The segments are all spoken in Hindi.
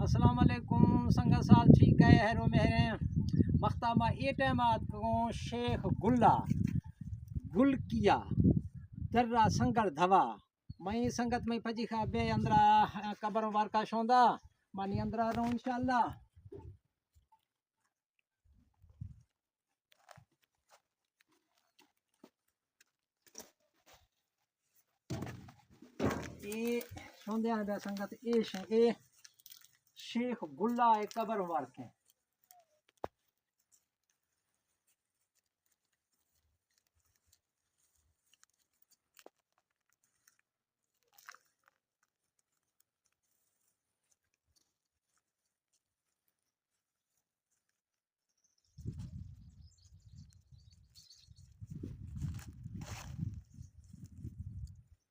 अस्सलाम वालेकुम संगा साल ठीक है हैरो मेहरे मख्तामा ए टाइमात को शेख गुल्ला गुल किया दर्रा संगर धवा मई संगत में फजी खा बे अंदरा कबर वार का शोंदा मानी अंदरा रहूं इंशाअल्लाह। ये शोंदे आ बे संगत ए शेख गुल्ला एक कबर वार के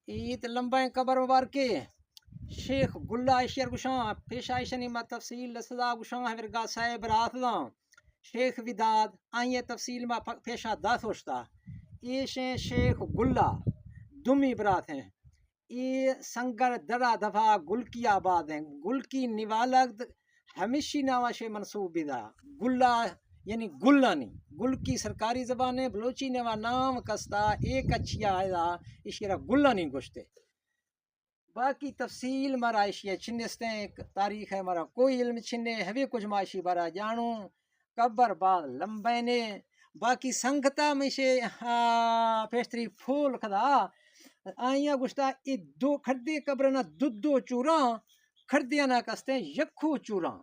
ईद लंबा कबर वार के शेख गुल्ला शेर गुशां पेश आयशनी मा तफसील सदा गुशां हरगा साहिब रातला शेख विदाद आइए तफसील मा पेशा दास होता ये शेख गुल्ला दुमी बरात हैं ये संगर दरा दफा गुल की आबाद हैं गुल की निवालक हमेशी नावाशे मनसूब बिदा गुल्ला यानी गुल्लानी गुल की सरकारी ज़बान है बलोची नेवा नाम कस्ता एक अच्छिया आया इशरा गुल्लानी गोश्ते बाकी तफसील मारा इशिया छिन्नस्ते तारीख है मारा कोई इल्म छिन्ने हवे कुछ माशी बारा जानू कबर बाद लंबे ने बाकी संगता में से पेस्तरी फूल खदा आइया गुस्ता ये दो खड्डे कब्र ना दुद्दो चूरा खड्डिया ना कस्ते यखू चूरा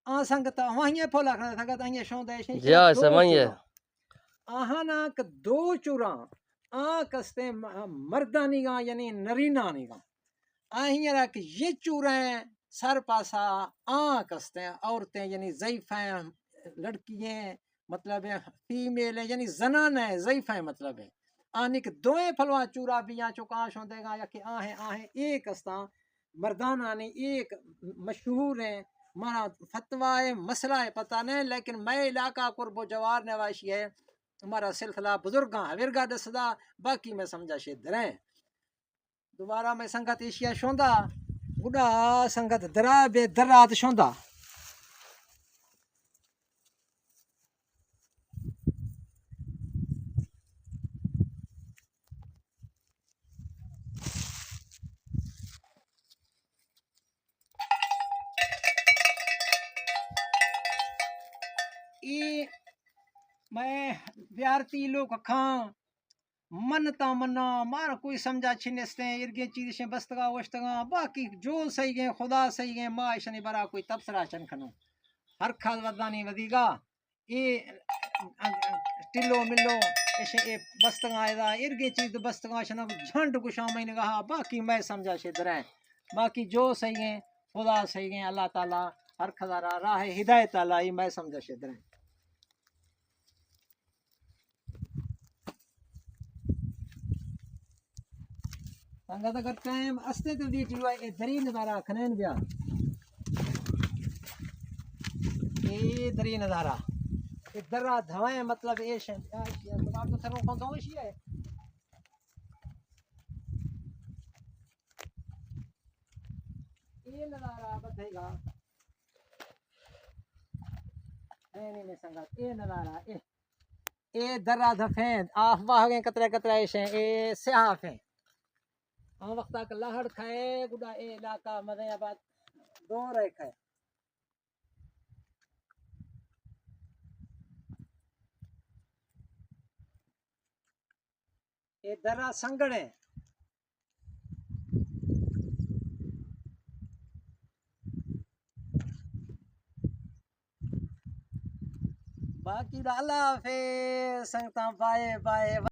आ संगता वहीं फूला खड़ा संगत आइया शौंदा है जा समझिए आहा ना क दो चूरा आ कस्ते मर्दानी गा यानी नरीना नी गा आहिया रा कि ये चूरे सर पासा आ कस्ते औरतें यानी ज़ईफ़ लड़कियां मतलब है फीमेल है यानी जनान है ज़ईफ़ है मतलब है आने के दोए फलवा चूरा भी यहाँ चुकाश होतेगा या कि आहे एक अस्ता मर्दाना ने एक मशहूर है माना फतवा है मसला है पता नहीं लेकिन मैं इलाका कुर्बो जवार नवाशी है हमारा सिलसिला बुजुर्ग हविरगा दसदा बाकी मैं समझा शेदर है दोबारा मैं संगत एशिया शोंदा गुड़ा संगत दरा बे दरात शोंदा ये मैं विद्यार्थी लोग खां मनता मना मार कोई समझा छिन्नस्ते इर्गे चीज से बस्तगा वस्तगा बाकी जो सही गए खुदा सही गए माँ शनि बरा कोई तबसरा चन खनो हर खाल वदानी वदीगा ये टिल्लो मिलो ऐसे ये बस्तगा आयदा इर्गे चीज बस्तगा शना झंड गुशा मैंने कहा बाकी मैं समझा से दरें बाकी जो सही गए खुदा सही गए अल्लाह ताला हर खदारा राह हिदायत ताला ये मैं समझा से दरें संगत अगर टाइम अस्ते तो दी हुआ ये दरी नज़ारा खनैन गया ये दरी नज़ारा ये दर्रा धवाएं मतलब ये है तो सरों को दो ही है ये नज़ारा बताएगा नहीं नहीं संगत ये नज़ारा ये दर्रा धफें आफ वाह गए कतरे कतरे ये स्याफ है हाँ वक्त तक लहड़ खाए गुड़ा ए इलाका मज़ेबाद दो रहे खाए ये दर्रा संगड़ है बाकी अल्लाह हाफिज़ संगता बाय बाय।